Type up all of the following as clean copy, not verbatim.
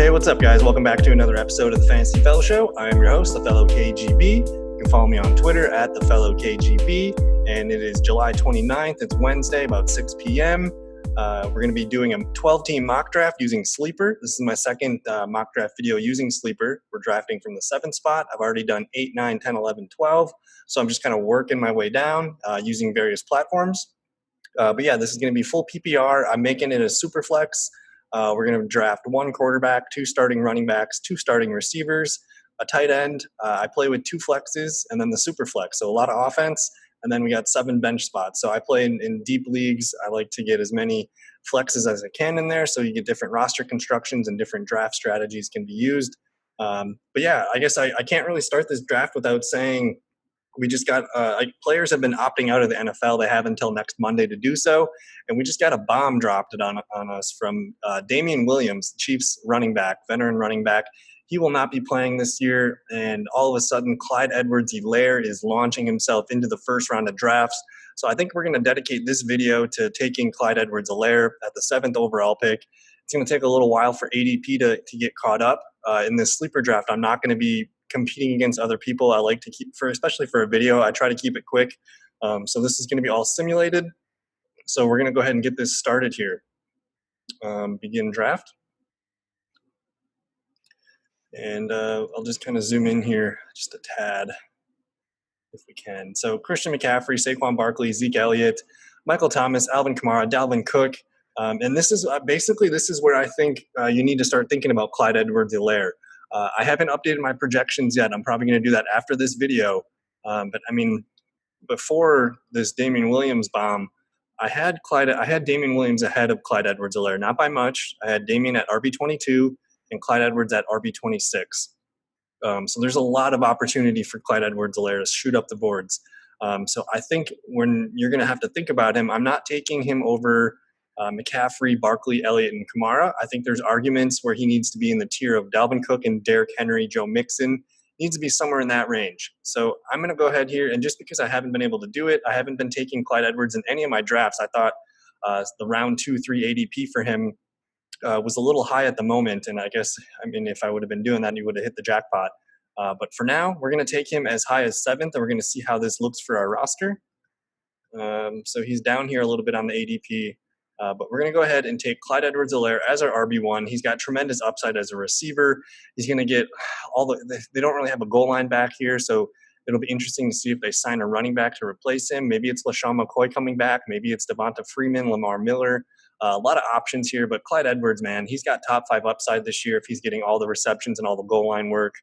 Hey, what's up, guys? Welcome back to another episode of the Fantasy Fellow Show. I am your host, theFellowKGB. You can follow me on Twitter at theFellowKGB, and it is July 29th. It's Wednesday, about 6 p.m. We're going to be doing a 12-team mock draft using Sleeper. This is my second mock draft video using Sleeper. We're drafting from the 7th spot. I've already done 8, 9, 10, 11, 12. So I'm just kind of working my way down using various platforms. But yeah, this is going to be full PPR. I'm making it a Superflex. We're going to draft 1 quarterback, 2 starting running backs, 2 starting receivers, a tight end. I play with 2 flexes and then the Superflex. So a lot of offense. And then we got 7 bench spots. So I play in deep leagues. I like to get as many flexes as I can in there, so you get different roster constructions and different draft strategies can be used. But yeah, I guess I can't really start this draft without saying we just got players have been opting out of the NFL. They have until next Monday to do so. And we just got a bomb dropped on us from Damian Williams, Chiefs running back, veteran running back. He will not be playing this year. And all of a sudden, Clyde Edwards-Helaire is launching himself into the first round of drafts. So I think we're going to dedicate this video to taking Clyde Edwards-Helaire at the 7th overall pick. It's going to take a little while for ADP to get caught up. In this sleeper draft, I'm not going to be competing against other people. I like to keep, especially for a video, I try to keep it quick. So this is going to be all simulated. So we're going to go ahead and get this started here. Begin draft. And I'll just kind of zoom in here just a tad if we can. So Christian McCaffrey, Saquon Barkley, Zeke Elliott, Michael Thomas, Alvin Kamara, Dalvin Cook. And this is this is where I think you need to start thinking about Clyde Edwards-Helaire. I haven't updated my projections yet. I'm probably going to do that after this video. But I mean, before this Damian Williams bomb, I had Damian Williams ahead of Clyde Edwards-Helaire, not by much. I had Damian at RB22 and Clyde Edwards at RB26. So there's a lot of opportunity for Clyde Edwards-Helaire to shoot up the boards. So I think when you're going to have to think about him, I'm not taking him over McCaffrey, Barkley, Elliott, and Kamara. I think there's arguments where he needs to be in the tier of Dalvin Cook and Derrick Henry, Joe Mixon. He needs to be somewhere in that range. So I'm going to go ahead here, and just because I haven't been able to do it, I haven't been taking Clyde Edwards in any of my drafts. I thought the round 2-3 ADP for him was a little high at the moment, and I guess, if I would have been doing that, he would have hit the jackpot. But for now, we're going to take him as high as 7th, and we're going to see how this looks for our roster. So he's down here a little bit on the ADP. But we're going to go ahead and take Clyde Edwards-Helaire as our RB1. He's got tremendous upside as a receiver. He's going to get they don't really have a goal line back here, so it'll be interesting to see if they sign a running back to replace him. Maybe it's LaShawn McCoy coming back. Maybe it's Devonta Freeman, Lamar Miller. A lot of options here, but Clyde Edwards, man, he's got top 5 upside this year if he's getting all the receptions and all the goal line work.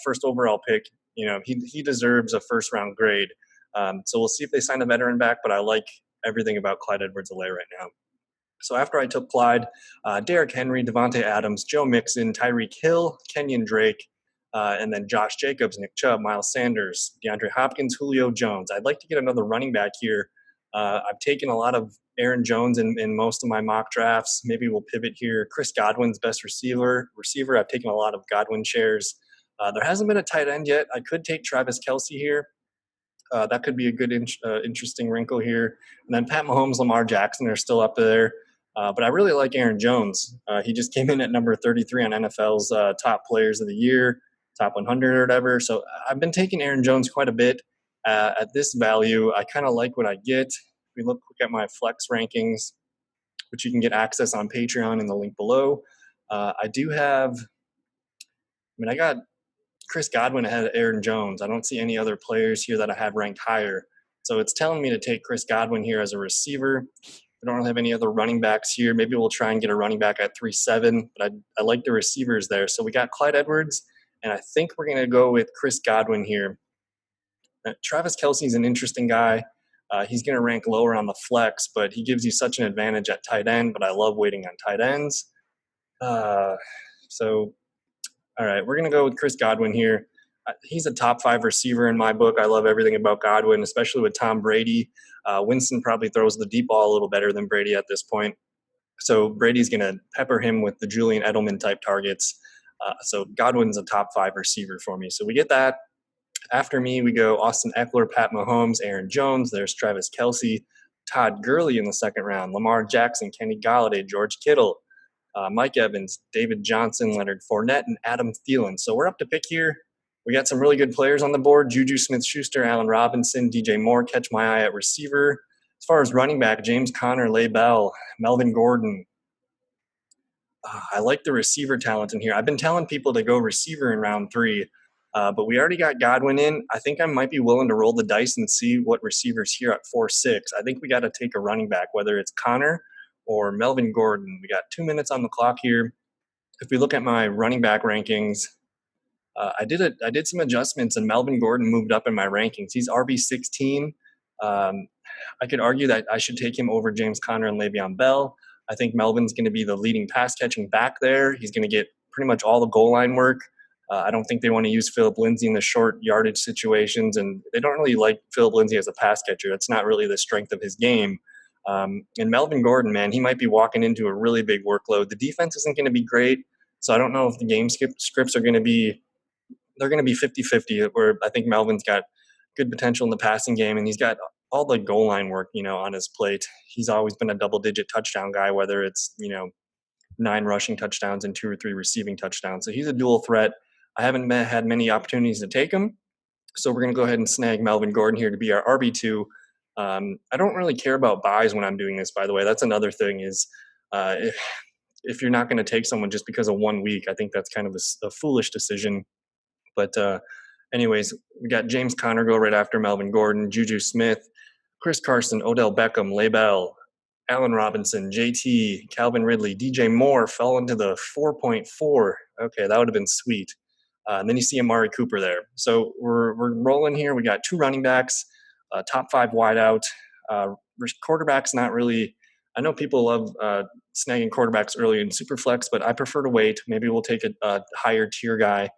First overall pick, he deserves a first-round grade. So we'll see if they sign a veteran back, but I like everything about Clyde Edwards-Helaire right now. So after I took Clyde, Derrick Henry, Devontae Adams, Joe Mixon, Tyreek Hill, Kenyon Drake, and then Josh Jacobs, Nick Chubb, Miles Sanders, DeAndre Hopkins, Julio Jones. I'd like to get another running back here. I've taken a lot of Aaron Jones in most of my mock drafts. Maybe we'll pivot here. Chris Godwin's best receiver. I've taken a lot of Godwin shares. There hasn't been a tight end yet. I could take Travis Kelce here. That could be a good, interesting wrinkle here. And then Pat Mahomes, Lamar Jackson are still up there. But I really like Aaron Jones. He just came in at number 33 on NFL's top players of the year, top 100 or whatever. So I've been taking Aaron Jones quite a bit at this value. I kind of like what I get. If we look at my flex rankings, which you can get access on Patreon in the link below, I got Chris Godwin ahead of Aaron Jones. I don't see any other players here that I have ranked higher. So it's telling me to take Chris Godwin here as a receiver. We don't really have any other running backs here. Maybe we'll try and get a running back at 3.7, but I like the receivers there. So we got Clyde Edwards, and I think we're going to go with Chris Godwin here. Travis Kelce is an interesting guy. He's going to rank lower on the flex, but he gives you such an advantage at tight end, but I love waiting on tight ends. All right, we're going to go with Chris Godwin here. He's a top 5 receiver in my book. I love everything about Godwin, especially with Tom Brady. Winston probably throws the deep ball a little better than Brady at this point. So Brady's going to pepper him with the Julian Edelman type targets. So Godwin's a top 5 receiver for me. So we get that. After me, we go Austin Eckler, Pat Mahomes, Aaron Jones. There's Travis Kelce, Todd Gurley in the second round, Lamar Jackson, Kenny Golladay, George Kittle. Mike Evans, David Johnson, Leonard Fournette, and Adam Thielen. So we're up to pick here. We got some really good players on the board: Juju Smith-Schuster, Allen Robinson, DJ Moore catch my eye at receiver. As far as running back, James Conner, Leigh Bell, Melvin Gordon. I like the receiver talent in here. I've been telling people to go receiver in round 3, but we already got Godwin in. I think I might be willing to roll the dice and see what receivers here at 4-6. I think we got to take a running back, whether it's Conner or Melvin Gordon. We got 2 minutes on the clock here. If we look at my running back rankings, I did some adjustments, and Melvin Gordon moved up in my rankings. He's RB16. I could argue that I should take him over James Conner and Le'Veon Bell. I think Melvin's going to be the leading pass catching back there. He's going to get pretty much all the goal line work. I don't think they want to use Philip Lindsay in the short yardage situations, and they don't really like Philip Lindsay as a pass catcher. That's not really the strength of his game. And Melvin Gordon, man, he might be walking into a really big workload. The defense isn't going to be great, so I don't know if the game scripts are going to be – they're going to be 50-50, where I think Melvin's got good potential in the passing game, and he's got all the goal line work, on his plate. He's always been a double-digit touchdown guy, whether it's, 9 rushing touchdowns and 2 or 3 receiving touchdowns. So he's a dual threat. I haven't had many opportunities to take him, so we're going to go ahead and snag Melvin Gordon here to be our RB2. I don't really care about buys when I'm doing this, by the way. That's another thing is if you're not going to take someone just because of 1 week, I think that's kind of a foolish decision. But anyways, we got James Conner go right after Melvin Gordon, Juju Smith, Chris Carson, Odell Beckham, Leigh Bell, Allen Robinson, JT, Calvin Ridley, DJ Moore fell into the 4.4. Okay, that would have been sweet. And then you see Amari Cooper there. So we're rolling here. We got 2 running backs, top 5 wideout. Quarterbacks not really – I know people love snagging quarterbacks early in Superflex, but I prefer to wait. Maybe we'll take a higher tier guy.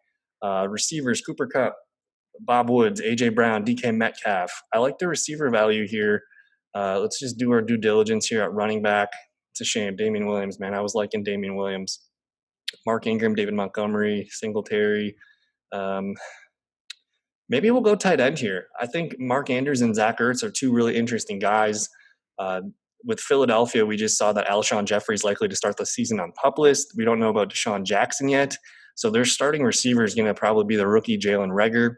Receivers, Cooper Kupp, Bob Woods, A.J. Brown, DK Metcalf. I like the receiver value here. Let's just do our due diligence here at running back. It's a shame. Damian Williams, man. I was liking Damian Williams. Mark Ingram, David Montgomery, Singletary. Maybe we'll go tight end here. I think Mark Andrews and Zach Ertz are 2 really interesting guys. With Philadelphia, we just saw that Alshon Jeffrey is likely to start the season on PUP list. We don't know about Deshaun Jackson yet. So their starting receiver is going to probably be the rookie Jalen Reagor,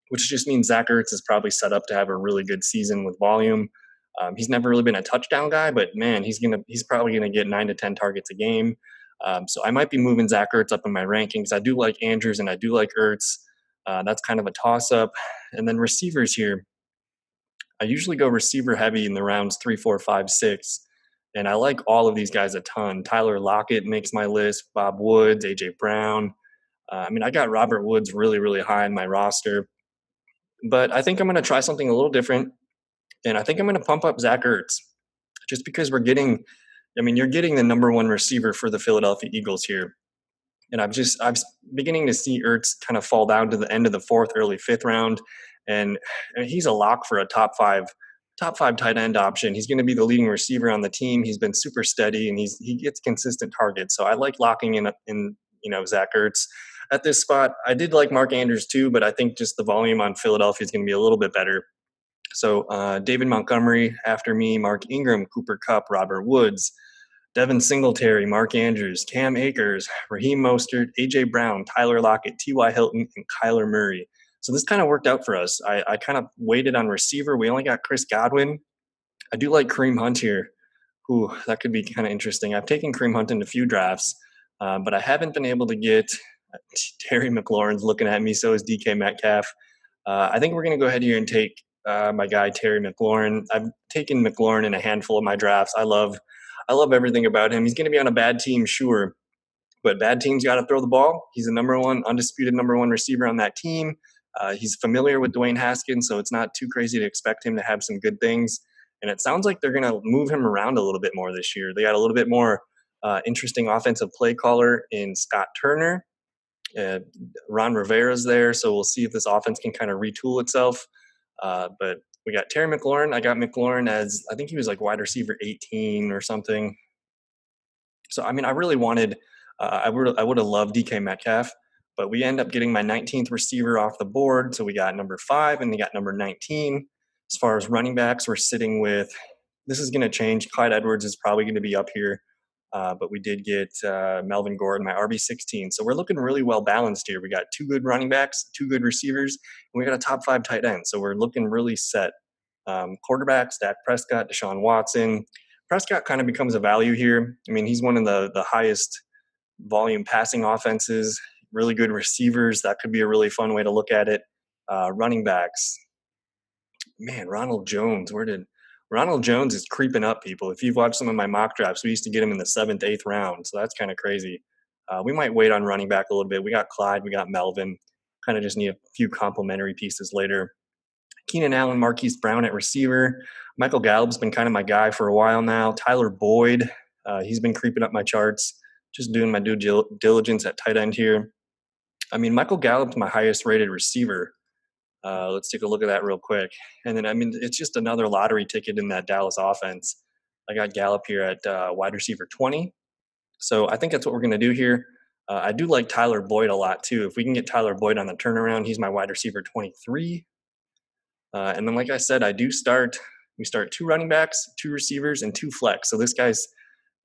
which just means Zach Ertz is probably set up to have a really good season with volume. He's never really been a touchdown guy, but man, he's probably gonna get 9 to 10 targets a game. So I might be moving Zach Ertz up in my rankings. I do like Andrews and I do like Ertz. That's kind of a toss-up. And then receivers here. I usually go receiver heavy in the rounds 3, 4, 5, 6. And I like all of these guys a ton. Tyler Lockett makes my list. Bob Woods, A.J. Brown. I got Robert Woods really, really high in my roster. But I think I'm going to try something a little different. And I think I'm going to pump up Zach Ertz. Just because you're getting the number 1 receiver for the Philadelphia Eagles here. And I'm beginning to see Ertz kind of fall down to the end of the 4th, early 5th round. And he's a lock for a top five tight end option. He's going to be the leading receiver on the team. He's been super steady and he gets consistent targets. So I like locking in Zach Ertz at this spot. I did like Mark Andrews too, but I think just the volume on Philadelphia is going to be a little bit better. So David Montgomery after me, Mark Ingram, Cooper Kupp, Robert Woods, Devin Singletary, Mark Andrews, Cam Akers, Raheem Mostert, A.J. Brown, Tyler Lockett, T.Y. Hilton, and Kyler Murray. So this kind of worked out for us. I kind of waited on receiver. We only got Chris Godwin. I do like Kareem Hunt here. Ooh, that could be kind of interesting. I've taken Kareem Hunt in a few drafts, but I haven't been able to get Terry McLaurin's looking at me, so is DK Metcalf. I think we're going to go ahead here and take my guy Terry McLaurin. I've taken McLaurin in a handful of my drafts. I love everything about him. He's going to be on a bad team, sure, but bad teams got to throw the ball. He's the undisputed number one receiver on that team. He's familiar with Dwayne Haskins, so it's not too crazy to expect him to have some good things. And it sounds like they're going to move him around a little bit more this year. They got a little bit more interesting offensive play caller in Scott Turner. Ron Rivera's there, so we'll see if this offense can kind of retool itself. But we got Terry McLaurin. I got McLaurin as, I think he was like wide receiver 18 or something. So, I really wanted, I would have loved DK Metcalf, but we end up getting my 19th receiver off the board. So we got number 5 and they got number 19. As far as running backs, we're sitting with, this is going to change. Clyde Edwards is probably going to be up here. but we did get Melvin Gordon, my RB16. So we're looking really well balanced here. We got 2 good running backs, 2 good receivers, and we got a top 5 tight end. So we're looking really set. Quarterbacks, Dak Prescott, Deshaun Watson. Prescott kind of becomes a value here. I mean, he's one of the highest volume passing offenses, really good receivers. That could be a really fun way to look at it. Running backs. Man, Ronald Jones, Ronald Jones is creeping up, people. If you've watched some of my mock drafts, we used to get him in the 7th, 8th round. So that's kind of crazy. We might wait on running back a little bit. We got Clyde, we got Melvin. Kind of just need a few complementary pieces later. Keenan Allen, Marquise Brown at receiver. Michael Gallup's been kind of my guy for a while now. Tyler Boyd, he's been creeping up my charts. Just doing my due diligence at tight end here. I mean, Michael Gallup's my highest rated receiver. Let's take a look at that real quick. And then, I mean, it's just another lottery ticket in that Dallas offense. I got Gallup here at wide receiver 20. So I think that's what we're going to do here. I do like Tyler Boyd a lot, too. If we can get Tyler Boyd on the turnaround, he's my wide receiver 23. And then, like I said, we start 2 running backs, 2 receivers, and 2 flex. So we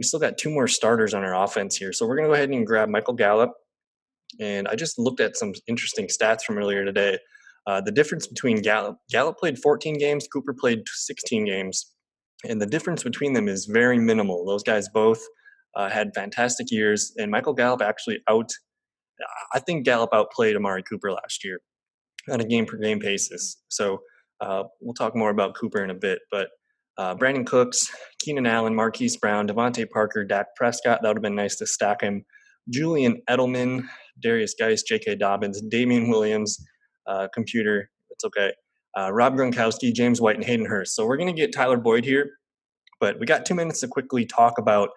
still got 2 more starters on our offense here. So we're going to go ahead and grab Michael Gallup. And I just looked at some interesting stats from earlier today. The difference between Gallup played 14 games, Cooper played 16 games. And the difference between them is very minimal. Those guys both had fantastic years. And Michael Gallup I think Gallup outplayed Amari Cooper last year on a game-per-game basis. So we'll talk more about Cooper in a bit. But Brandon Cooks, Keenan Allen, Marquise Brown, Devontae Parker, Dak Prescott, that would have been nice to stack him. Julian Edelman, Darius Geis, J.K. Dobbins, Damian Williams, computer, it's okay. Rob Gronkowski, James White, and Hayden Hurst. So we're going to get Tyler Boyd here, but we got 2 minutes to quickly talk about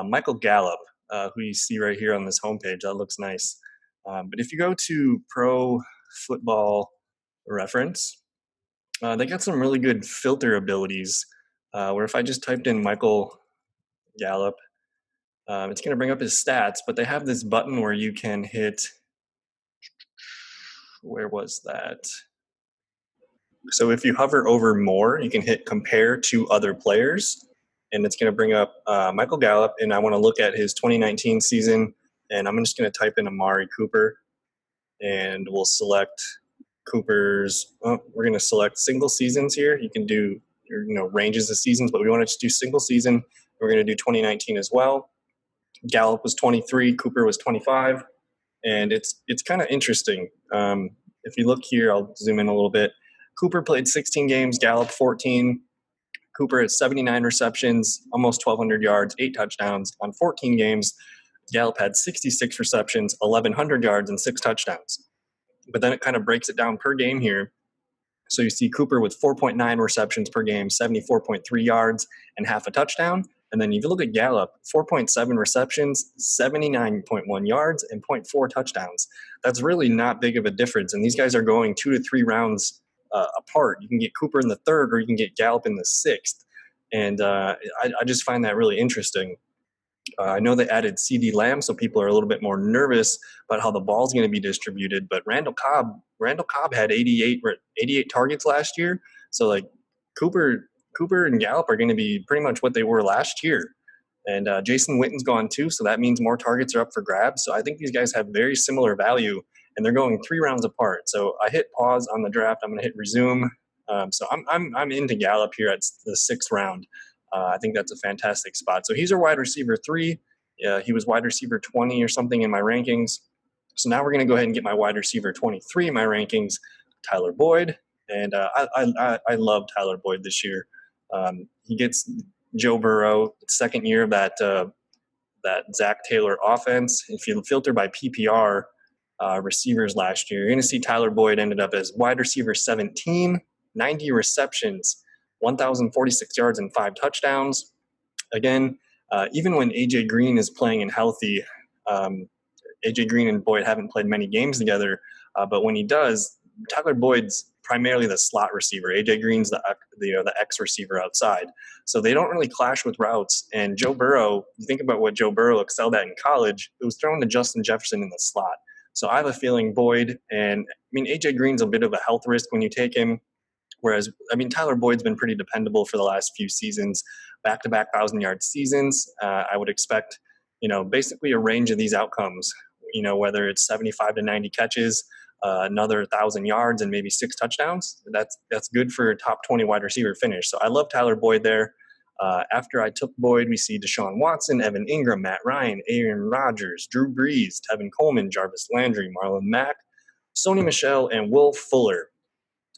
Michael Gallup, who you see right here on this homepage. That looks nice. But if you go to Pro Football Reference, they got some really good filter abilities, where if I just typed in Michael Gallup, it's going to bring up his stats, but they have this button where you can hit, where was that? So if you hover over more, you can hit compare to other players, and it's going to bring up Michael Gallup, and I want to look at his 2019 season, and I'm just going to type in Amari Cooper, and we'll select Cooper's, we're going to select single seasons here. You can do ranges of seasons, but we want to just do single season. We're going to do 2019 as well. Gallup was 23, Cooper was 25, and it's kind of interesting. If you look here, I'll zoom in a little bit. Cooper played 16 games, Gallup 14. Cooper had 79 receptions, almost 1,200 yards, 8 touchdowns on 14 games. Gallup had 66 receptions, 1,100 yards, and 6 touchdowns. But then it kind of breaks it down per game here. So you see Cooper with 4.9 receptions per game, 74.3 yards, and half a touchdown. And then if you look at Gallup, 4.7 receptions, 79.1 yards, and 0.4 touchdowns. That's really not big of a difference. And these guys are going 2 to 3 rounds apart. You can get Cooper in the 3rd, or you can get Gallup in the 6th. And I just find that really interesting. I know they added CeeDee Lamb, so people are a little bit more nervous about how the ball's going to be distributed. But Randall Cobb had 88 targets last year. So like Cooper and Gallup are going to be pretty much what they were last year. And Jason Witten's gone too, so that means more targets are up for grabs. So I think these guys have very similar value, and they're going 3 rounds apart. So I hit pause on the draft. I'm going to hit resume. So I'm into Gallup here at the 6th round. I think that's a fantastic spot. So he's our wide receiver 3. He was wide receiver 20 or something in my rankings. So now we're going to go ahead and get my wide receiver 23 in my rankings, Tyler Boyd. And I love Tyler Boyd this year. He gets Joe Burrow, 2nd year of that Zach Taylor offense. If you filter by PPR receivers last year, you're going to see Tyler Boyd ended up as wide receiver 17, 90 receptions, 1,046 yards, and 5 touchdowns. Again, even when A.J. Green is playing and healthy, A.J. Green and Boyd haven't played many games together, but when he does, Tyler Boyd's primarily the slot receiver. A.J. Green's the X receiver outside. So they don't really clash with routes. And Joe Burrow, you think about what Joe Burrow excelled at in college, it was throwing to Justin Jefferson in the slot. So I have a feeling Boyd, and I mean, A.J. Green's a bit of a health risk when you take him, Whereas, I mean, Tyler Boyd's been pretty dependable for the last few seasons, back-to-back 1,000-yard seasons. I would expect, basically a range of these outcomes, whether it's 75 to 90 catches, another 1,000 yards, and maybe 6 touchdowns. That's good for a top 20 wide receiver finish. So I love Tyler Boyd there. After I took Boyd, we see Deshaun Watson, Evan Ingram, Matt Ryan, Aaron Rodgers, Drew Brees, Tevin Coleman, Jarvis Landry, Marlon Mack, Sony Michel, and Will Fuller.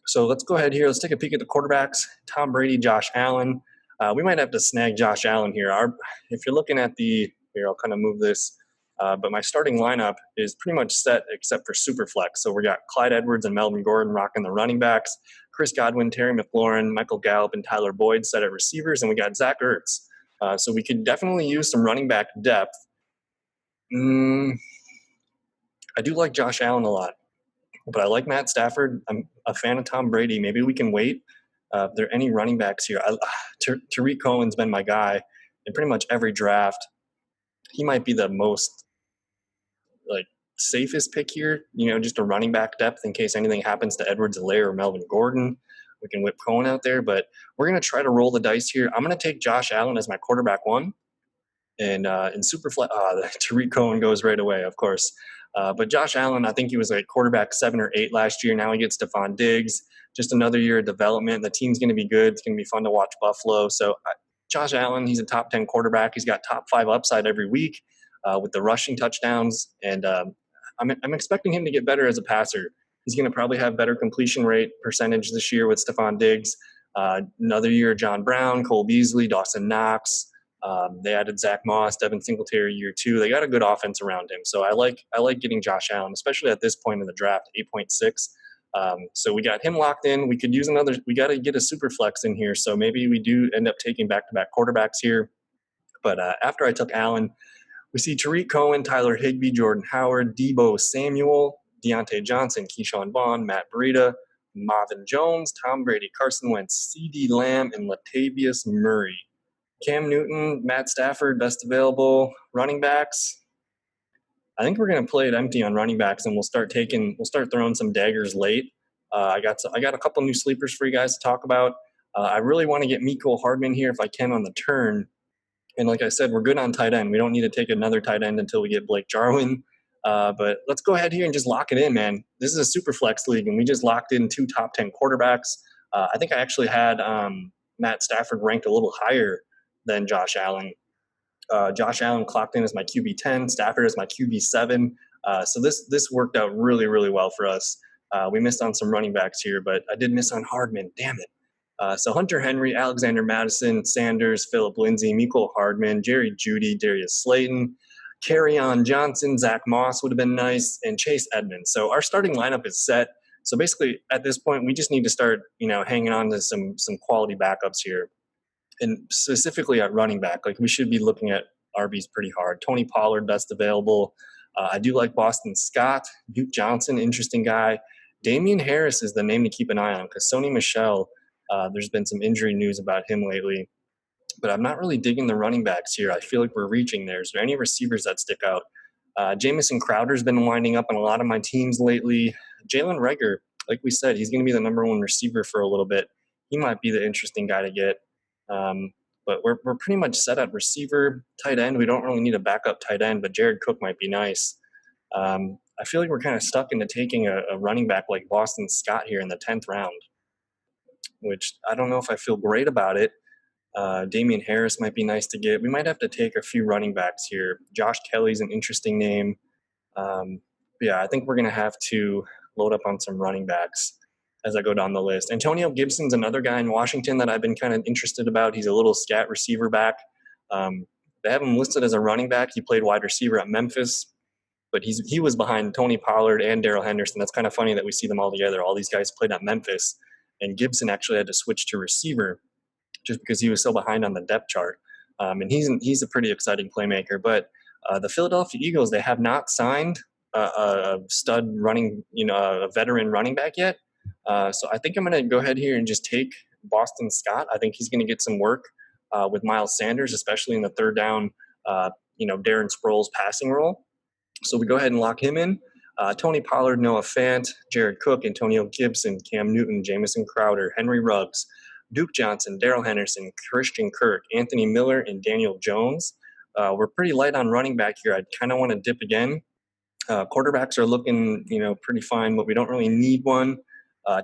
So let's go ahead here. Let's take a peek at the quarterbacks. Tom Brady, Josh Allen. We might have to snag Josh Allen here. If you're looking at here, I'll kind of move this. But my starting lineup is pretty much set except for Superflex. So we got Clyde Edwards and Melvin Gordon rocking the running backs. Chris Godwin, Terry McLaurin, Michael Gallup, and Tyler Boyd set at receivers. And we got Zach Ertz. So we could definitely use some running back depth. I do like Josh Allen a lot. But I like Matt Stafford. I'm a fan of Tom Brady. Maybe we can wait. If there are any running backs here, Tariq Cohen's been my guy in pretty much every draft. He might be the most safest pick here, just a running back depth in case anything happens to Edwards-Helaire or Melvin Gordon. We can whip Cohen out there, but we're going to try to roll the dice here. I'm going to take Josh Allen as my quarterback 1. And in Superflex, Tariq Cohen goes right away, of course. But Josh Allen, I think he was like quarterback 7 or 8 last year. Now he gets Stephon Diggs. Just another year of development. The team's going to be good. It's going to be fun to watch Buffalo. So Josh Allen, he's a top 10 quarterback. He's got top 5 upside every week with the rushing touchdowns. And I'm expecting him to get better as a passer. He's going to probably have better completion rate percentage this year with Stephon Diggs. Another year of John Brown, Cole Beasley, Dawson Knox. They added Zach Moss, Devin Singletary year 2. They got a good offense around him. So I like getting Josh Allen, especially at this point in the draft, 8.6. So we got him locked in. We could use we got to get a super flex in here. So maybe we do end up taking back-to-back quarterbacks here. But after I took Allen, we see Tariq Cohen, Tyler Higbee, Jordan Howard, Deebo Samuel, Deontay Johnson, Keyshawn Vaughn, Matt Breida, Marvin Jones, Tom Brady, Carson Wentz, CeeDee Lamb, and Latavius Murray. Cam Newton, Matt Stafford, best available running backs. I think we're going to play it empty on running backs, and we'll start throwing some daggers late. I got a couple new sleepers for you guys to talk about. I really want to get Mecole Hardman here if I can on the turn. And like I said, we're good on tight end. We don't need to take another tight end until we get Blake Jarwin. But let's go ahead here and just lock it in, man. This is a super flex league, and we just locked in 2 top 10 quarterbacks. I think I actually had Matt Stafford ranked a little higher than Josh Allen. Josh Allen clocked in as my QB 10, Stafford as my QB 7. So this worked out really, really well for us. We missed on some running backs here, but I did miss on Hardman. Damn it. So Hunter Henry, Alexander Madison, Sanders, Phillip Lindsay, Mecole Hardman, Jerry Jeudy, Darius Slayton, Kerryon Johnson, Zach Moss would have been nice, and Chase Edmonds. So our starting lineup is set. So basically, at this point, we just need to start, hanging on to some quality backups here. And specifically at running back, we should be looking at RBs pretty hard. Tony Pollard, best available. I do like Boston Scott. Duke Johnson, interesting guy. Damian Harris is the name to keep an eye on because Sony Michel, there's been some injury news about him lately. But I'm not really digging the running backs here. I feel like we're reaching there. Is there any receivers that stick out? Jamison Crowder's been winding up on a lot of my teams lately. Jalen Reagor, like we said, he's going to be the number 1 receiver for a little bit. He might be the interesting guy to get. But we're pretty much set at receiver. Tight end, we don't really need a backup tight end, but Jared Cook might be nice. I feel like we're kind of stuck into taking a running back like Boston Scott here in the 10th round, which I don't know if I feel great about it. Damian Harris might be nice to get. We might have to take a few running backs here. Josh Kelly's an interesting name. Yeah, I think we're going to have to load up on some running backs as I go down the list. Antonio Gibson's another guy in Washington that I've been kind of interested about. He's a little scat receiver back. They have him listed as a running back. He played wide receiver at Memphis, but he was behind Tony Pollard and Darrell Henderson. That's kind of funny that we see them all together. All these guys played at Memphis, and Gibson actually had to switch to receiver just because he was so behind on the depth chart. And he's a pretty exciting playmaker. But the Philadelphia Eagles, they have not signed a stud running, a veteran running back yet. So I think I'm going to go ahead here and just take Boston Scott. I think he's going to get some work with Miles Sanders, especially in the third down, Darren Sproles passing role. So we go ahead and lock him in. Tony Pollard, Noah Fant, Jared Cook, Antonio Gibson, Cam Newton, Jamison Crowder, Henry Ruggs, Duke Johnson, Darrell Henderson, Christian Kirk, Anthony Miller, and Daniel Jones. We're pretty light on running back here. I kind of want to dip again. Quarterbacks are looking, pretty fine, but we don't really need one.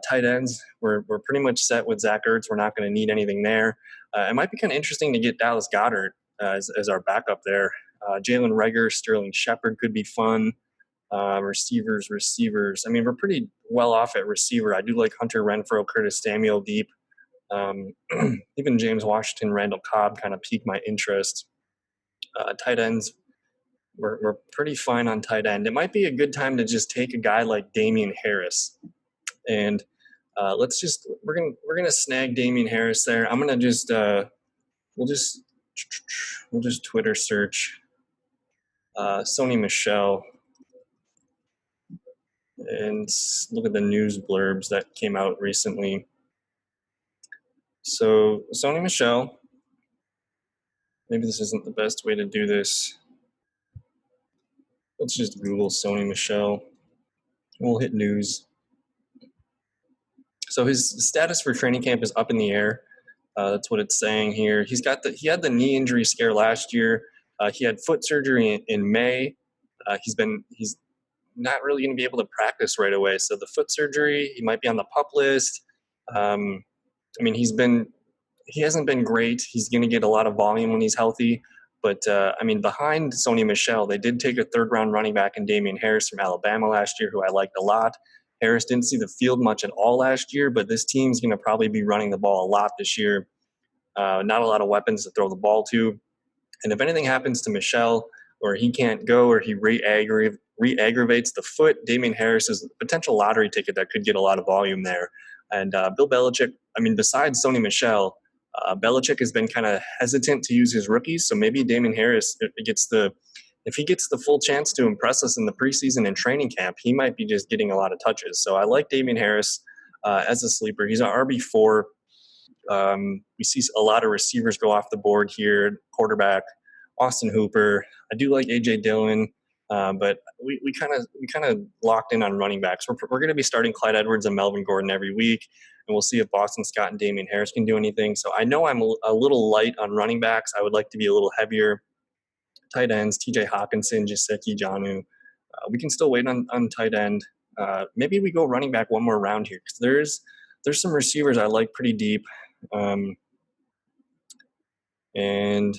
Tight ends, we're pretty much set with Zach Ertz. We're not going to need anything there. It might be kind of interesting to get Dallas Goedert as our backup there. Jalen Reagor, Sterling Shepard could be fun. Receivers. I mean, we're pretty well off at receiver. I do like Hunter Renfro, Curtis Samuel deep. Even James Washington, Randall Cobb kind of piqued my interest. Tight ends, we're pretty fine on tight end. It might be a good time to just take a guy like Damian Harris, and we're gonna snag Damian Harris there. I'm gonna just we'll just Twitter search Sony Michel and look at the news blurbs that came out recently. So Sony Michel, maybe this isn't the best way to do this. Let's just Google Sony Michel. We'll hit news. So his status for training camp is up in the air. That's what it's saying here. He had the knee injury scare last year. He had foot surgery in May. He's not really going to be able to practice right away. So the foot surgery, he might be on the PUP list. I mean, he hasn't been great. He's going to get a lot of volume when he's healthy. But, I mean, behind Sony Michel, they did take a third-round running back in Damian Harris from Alabama last year, who I liked a lot. Harris didn't see the field much at all last year, but this team's going to probably be running the ball a lot this year. Not a lot of weapons to throw the ball to. And if anything happens to Michel, or he can't go, or he re-aggravates the foot, Damian Harris is a potential lottery ticket that could get a lot of volume there. And Bill Belichick, I mean, besides Sony Michel, Belichick has been kind of hesitant to use his rookies. So maybe Damian Harris, if he gets the full chance to impress us in the preseason and training camp, he might be just getting a lot of touches. So I like Damian Harris as a sleeper. He's an RB4. We see a lot of receivers go off the board here. Quarterback, Austin Hooper. I do like A.J. Dillon, but we kind of locked in on running backs. We're going to be starting Clyde Edwards and Melvin Gordon every week, and we'll see if Boston Scott and Damian Harris can do anything. So I know I'm a little light on running backs. I would like to be a little heavier. Tight ends, T.J. Hawkinson, Jiseki Janu. We can still wait on tight end. Maybe we go running back one more round here, because there's some receivers I like pretty deep. And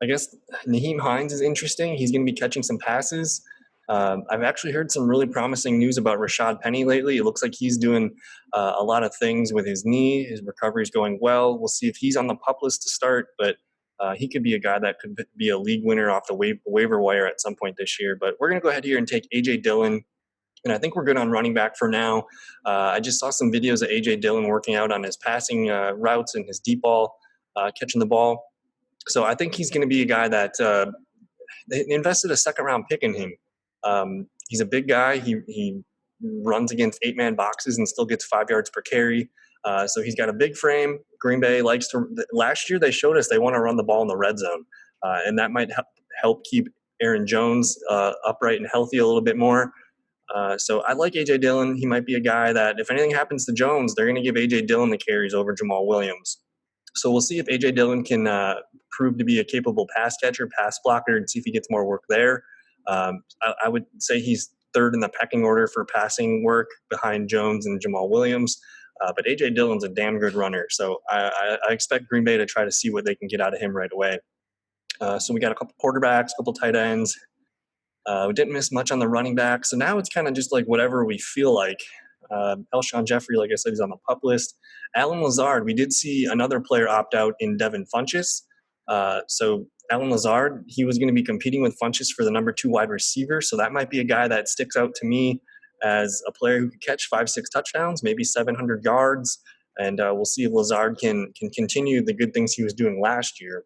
I guess Nahim Hines is interesting. He's going to be catching some passes. I've actually heard some really promising news about Rashad Penny lately. It looks like he's doing a lot of things with his knee. His recovery is going well. We'll see if he's on the PUP list to start, but he could be a guy that could be a league winner off the waiver wire at some point this year. But we're going to go ahead here and take A.J. Dillon. And I think we're good on running back for now. I just saw some videos of A.J. Dillon working out on his passing routes and his deep ball, catching the ball. So I think he's going to be a guy that they invested a second-round pick in him. He's a big guy. He runs against 8-man boxes and still gets 5 yards per carry. So he's got a big frame. Green Bay likes to – last year they showed us they want to run the ball in the red zone, and that might help keep Aaron Jones upright and healthy a little bit more. So I like A.J. Dillon. He might be a guy that if anything happens to Jones, they're going to give A.J. Dillon the carries over Jamal Williams. So we'll see if A.J. Dillon can prove to be a capable pass catcher, pass blocker, and see if he gets more work there. I would say he's third in the pecking order for passing work behind Jones and Jamal Williams. But A.J. Dillon's a damn good runner. So I expect Green Bay to try to see what they can get out of him right away. So we got a couple quarterbacks, a couple tight ends. We didn't miss much on the running back. So now it's kind of just like whatever we feel like. Alshon Jeffrey, like I said, he's on the PUP list. Alan Lizzard, we did see another player opt out in Devin Funchess. So Alan Lizzard, he was going to be competing with Funchess for the number 2 wide receiver. So that might be a guy that sticks out to me as a player who could catch 5-6 touchdowns, maybe 700 yards. And we'll see if Lizzard can continue the good things he was doing last year.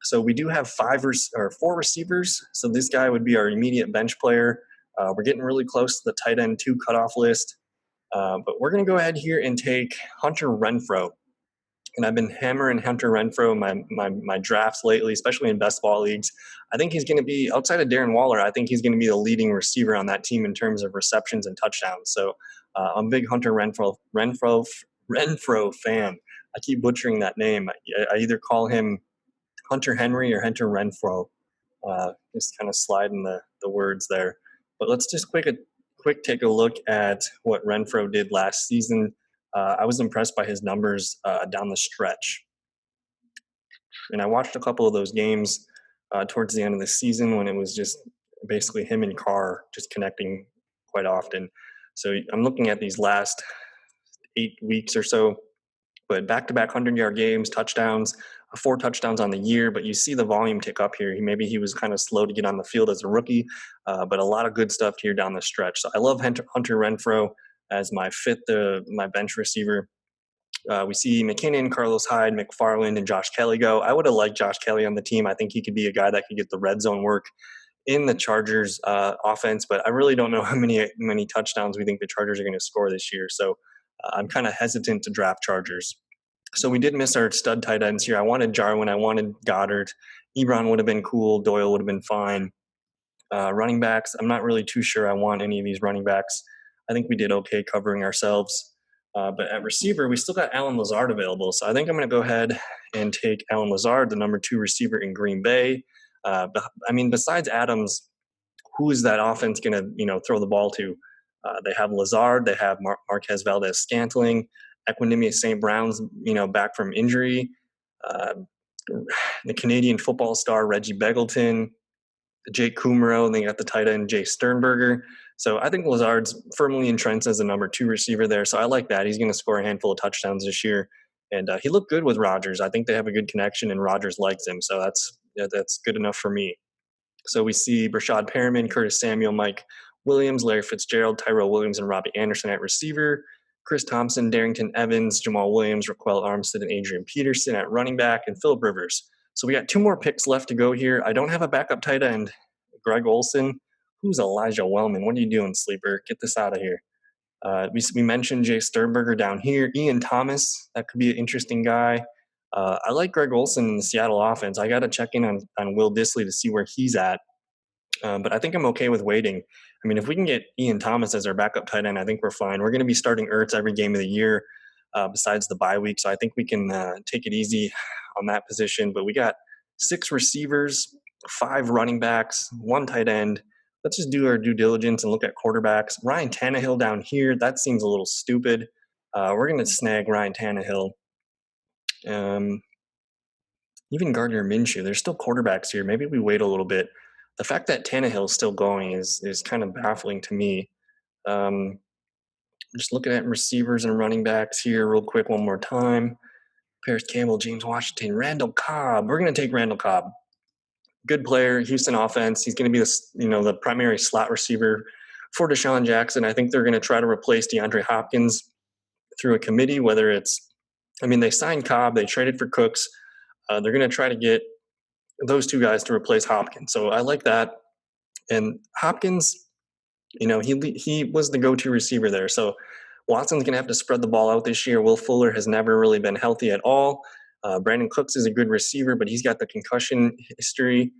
So we do have 4 receivers. So this guy would be our immediate bench player. We're getting really close to the tight end 2 cutoff list. But we're going to go ahead here and take Hunter Renfro. and I've been hammering Hunter Renfro in my drafts lately, especially in best ball leagues. I think he's going to be, outside of Darren Waller, I think he's going to be the leading receiver on that team in terms of receptions and touchdowns. So I'm a big Hunter Renfro fan. I keep butchering that name. I either call him Hunter Henry or Hunter Renfro. Just kind of sliding the words there. But let's just quick take a look at what Renfro did last season. I was impressed by his numbers down the stretch. And I watched a couple of those games towards the end of the season when it was just basically him and Carr just connecting quite often. So I'm looking at these last 8 weeks or so, but back-to-back 100-yard games, touchdowns, 4 touchdowns on the year, but you see the volume tick up here. Maybe he was kind of slow to get on the field as a rookie, but a lot of good stuff here down the stretch. So I love Hunter Renfro as my my bench receiver. We see McKinnon, Carlos Hyde, McFarland, and Josh Kelly go. I would have liked Josh Kelly on the team. I think he could be a guy that could get the red zone work in the Chargers offense, but I really don't know how many touchdowns we think the Chargers are going to score this year. So I'm kind of hesitant to draft Chargers. So we did miss our stud tight ends here. I wanted Jarwin. I wanted Goddard. Ebron would have been cool. Doyle would have been fine. Running backs, I'm not really too sure I want any of these running backs. I think we did okay covering ourselves. But at receiver, we still got Allen Lizzard available. So I think I'm going to go ahead and take Allen Lizzard, the number 2 receiver in Green Bay. Besides Adams, who is that offense going to, throw the ball to? They have Lizzard. They have Marquez Valdez-Scantling, Equanimous St. Brown's, back from injury. The Canadian football star Reggie Begelton, Jake Kumaro, and they got the tight end Jay Sternberger. So I think Lizzard's firmly entrenched as the number 2 receiver there. So I like that. He's going to score a handful of touchdowns this year. And he looked good with Rodgers. I think they have a good connection, and Rodgers likes him. So that's good enough for me. So we see Brashad Perriman, Curtis Samuel, Mike Williams, Larry Fitzgerald, Tyrell Williams, and Robbie Anderson at receiver. Chris Thompson, Darrington Evans, Jamal Williams, Raquel Armstead, and Adrian Peterson at running back, and Phillip Rivers. So we got 2 more picks left to go here. I don't have a backup tight end. Greg Olsen. Who's Elijah Wellman? What are you doing, sleeper? Get this out of here. We mentioned Jay Sternberger down here. Ian Thomas, that could be an interesting guy. I like Greg Olsen in the Seattle offense. I got to check in on Will Dissly to see where he's at. But I think I'm okay with waiting. I mean, if we can get Ian Thomas as our backup tight end, I think we're fine. We're going to be starting Ertz every game of the year besides the bye week. So I think we can take it easy on that position. But we got 6 receivers, 5 running backs, 1 tight end. Let's just do our due diligence and look at quarterbacks. Ryan Tannehill down here, that seems a little stupid. We're going to snag Ryan Tannehill. Even Gardner Minshew, there's still quarterbacks here. Maybe we wait a little bit. The fact that Tannehill is still going is kind of baffling to me. Just looking at receivers and running backs here real quick one more time. Paris Campbell, James Washington, Randall Cobb. We're going to take Randall Cobb. Good player, Houston offense. He's going to be the primary slot receiver for Deshaun Jackson. I think they're going to try to replace DeAndre Hopkins through a committee, whether they signed Cobb, they traded for Cooks. They're going to try to get those 2 guys to replace Hopkins. So I like that. And Hopkins, he was the go-to receiver there. So Watson's going to have to spread the ball out this year. Will Fuller has never really been healthy at all. Brandon Cooks is a good receiver, but he's got the concussion history.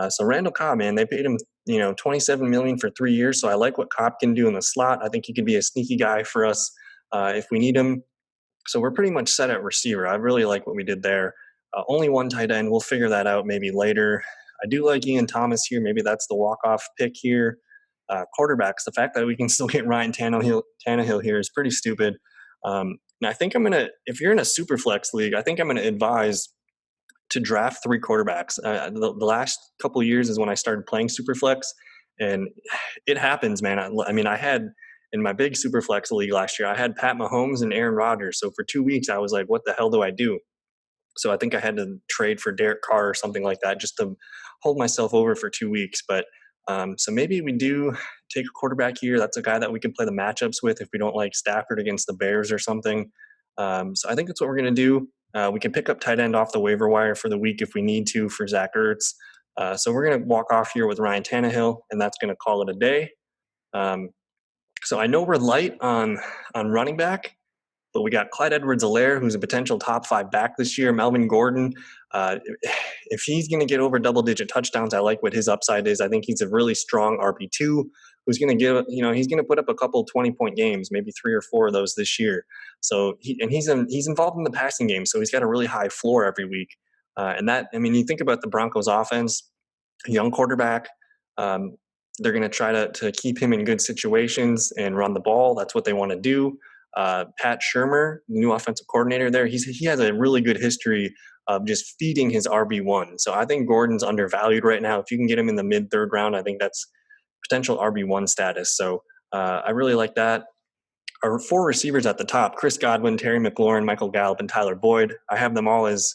So Randall Cobb, man, they paid him, $27 million for 3 years. So I like what Cobb can do in the slot. I think he could be a sneaky guy for us if we need him. So we're pretty much set at receiver. I really like what we did there. Only 1 tight end. We'll figure that out maybe later. I do like Ian Thomas here. Maybe that's the walk-off pick here. Quarterbacks, the fact that we can still get Ryan Tannehill here is pretty stupid. And I think if you're in a Superflex league, I think I'm going to advise to draft 3 quarterbacks. The last couple of years is when I started playing Superflex, and it happens, man. I had in my big Superflex league last year, I had Pat Mahomes and Aaron Rodgers. So for 2 weeks, I was like, what the hell do I do? So I think I had to trade for Derek Carr or something like that just to hold myself over for 2 weeks. But so maybe we do take a quarterback here. That's a guy that we can play the matchups with if we don't like Stafford against the Bears or something. So I think that's what we're going to do. We can pick up tight end off the waiver wire for the week if we need to for Zach Ertz. So we're going to walk off here with Ryan Tannehill, and that's going to call it a day. So I know we're light on running back. But we got Clyde Edwards-Helaire, who's a potential top 5 back this year. Melvin Gordon, if he's going to get over double-digit touchdowns, I like what his upside is. I think he's a really strong RB2 who's going to give, he's going to put up a couple 20-point games, maybe 3 or 4 of those this year. So he's involved in the passing game, so he's got a really high floor every week. You think about the Broncos offense, a young quarterback. They're going to try to keep him in good situations and run the ball. That's what they want to do. Pat Shurmur, new offensive coordinator there, he has a really good history of just feeding his RB1. So I think Gordon's undervalued right now. If you can get him in the mid-third round, I think that's potential RB1 status. So I really like that. Our 4 receivers at the top, Chris Godwin, Terry McLaurin, Michael Gallup, and Tyler Boyd. I have them all as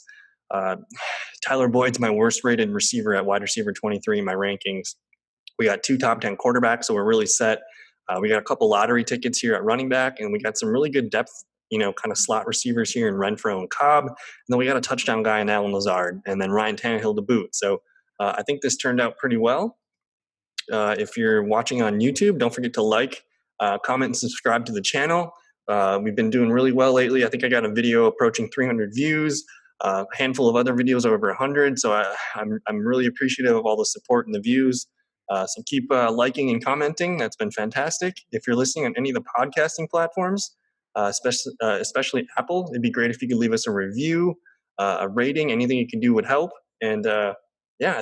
Tyler Boyd's my worst rated receiver at wide receiver 23 in my rankings. We got 2 top 10 quarterbacks, so we're really set. We got a couple lottery tickets here at running back, and we got some really good depth, kind of slot receivers here in Renfro and Cobb. And then we got a touchdown guy in Alan Lizzard, and then Ryan Tannehill to boot. So I think this turned out pretty well. If you're watching on YouTube, don't forget to like, comment, and subscribe to the channel. We've been doing really well lately. I think I got a video approaching 300 views, a handful of other videos over 100. So I'm really appreciative of all the support and the views. So keep liking and commenting. That's been fantastic. If you're listening on any of the podcasting platforms, especially Apple, it'd be great if you could leave us a review, a rating. Anything you can do would help. And I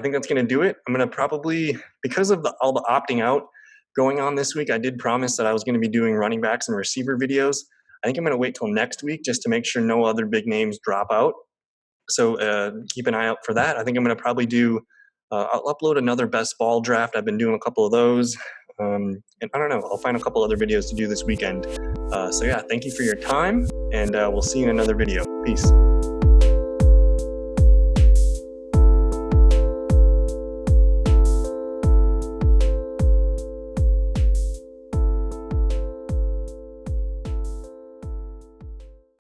think that's going to do it. I'm going to probably, because of all the opting out going on this week, I did promise that I was going to be doing running backs and receiver videos. I think I'm going to wait till next week just to make sure no other big names drop out. So keep an eye out for that. I think I'm going to probably do I'll upload another best ball draft. I've been doing a couple of those. And I don't know, I'll find a couple other videos to do this weekend. Thank you for your time, and we'll see you in another video. Peace.